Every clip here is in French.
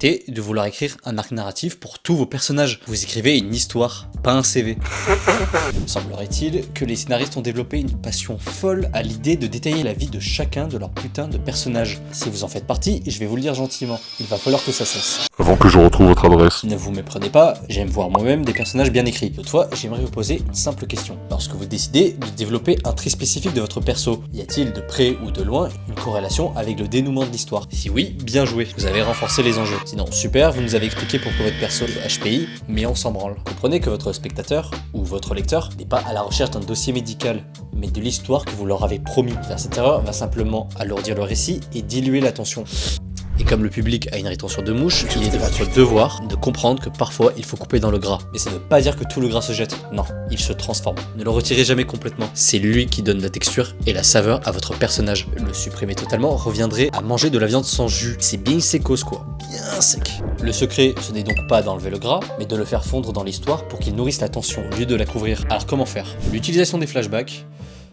Arrêtez de vouloir écrire un arc narratif pour tous vos personnages. Vous écrivez une histoire, pas un CV. Semblerait-il que les scénaristes ont développé une passion folle à l'idée de détailler la vie de chacun de leurs putains de personnages. Si vous en faites partie, je vais vous le dire gentiment, il va falloir que ça cesse. Avant que je retrouve votre adresse. Ne vous méprenez pas, j'aime voir moi-même des personnages bien écrits. Toutefois, j'aimerais vous poser une simple question. Lorsque vous décidez de développer un trait spécifique de votre perso, y a-t-il de près ou de loin une corrélation avec le dénouement de l'histoire? Si oui, bien joué, vous avez renforcé les enjeux. Sinon, super, vous nous avez expliqué pourquoi votre perso est HPI, mais on s'en branle. Comprenez que votre spectateur, ou votre lecteur, n'est pas à la recherche d'un dossier médical, mais de l'histoire que vous leur avez promis. Faire cette erreur va simplement alourdir le récit et diluer l'attention. Et comme le public a une rétention de mouche, il est de votre devoir de comprendre que parfois il faut couper dans le gras. Mais ça ne veut pas dire que tout le gras se jette, non, il se transforme. Ne le retirez jamais complètement, c'est lui qui donne la texture et la saveur à votre personnage. Le supprimer totalement reviendrait à manger de la viande sans jus, c'est bien sécos quoi, bien sec. Le secret, ce n'est donc pas d'enlever le gras, mais de le faire fondre dans l'histoire pour qu'il nourrisse l'attention au lieu de la couvrir. Alors comment faire? L'utilisation des flashbacks,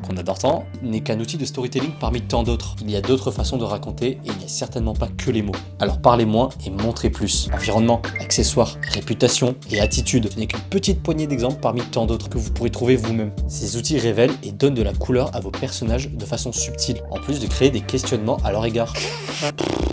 qu'on adore tant, n'est qu'un outil de storytelling parmi tant d'autres. Il y a d'autres façons de raconter et il n'y a certainement pas que les mots. Alors parlez moins et montrez plus. Environnement, accessoires, réputation et attitude, ce n'est qu'une petite poignée d'exemples parmi tant d'autres que vous pourrez trouver vous-même. Ces outils révèlent et donnent de la couleur à vos personnages de façon subtile, en plus de créer des questionnements à leur égard.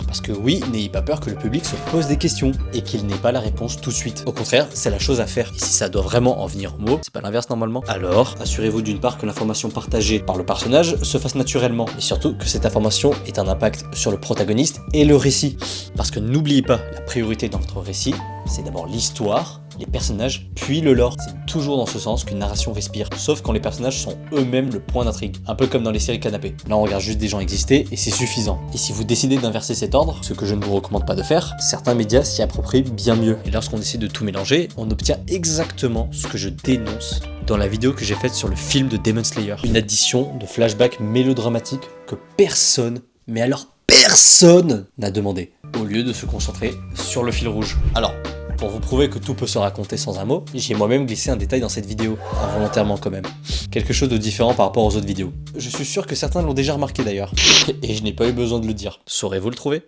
Parce que oui, n'ayez pas peur que le public se pose des questions et qu'il n'ait pas la réponse tout de suite. Au contraire, c'est la chose à faire. Et si ça doit vraiment en venir aux mots, c'est pas l'inverse normalement. Alors, assurez-vous d'une part que l'information partagée par le personnage se fasse naturellement, et surtout que cette information ait un impact sur le protagoniste et le récit. Parce que n'oubliez pas, la priorité dans votre récit, c'est d'abord l'histoire, les personnages, puis le lore. C'est toujours dans ce sens qu'une narration respire, sauf quand les personnages sont eux-mêmes le point d'intrigue, un peu comme dans les séries canapé. Là on regarde juste des gens exister et c'est suffisant. Et si vous décidez d'inverser cet ordre, ce que je ne vous recommande pas de faire, certains médias s'y approprient bien mieux. Et lorsqu'on décide de tout mélanger, on obtient exactement ce que je dénonce dans la vidéo que j'ai faite sur le film de Demon Slayer. Une addition de flashbacks mélodramatiques que personne, mais alors personne n'a demandé, au lieu de se concentrer sur le fil rouge. Alors, pour vous prouver que tout peut se raconter sans un mot, j'ai moi-même glissé un détail dans cette vidéo, involontairement quand même. Quelque chose de différent par rapport aux autres vidéos. Je suis sûr que certains l'ont déjà remarqué d'ailleurs, et je n'ai pas eu besoin de le dire. Saurez-vous le trouver ?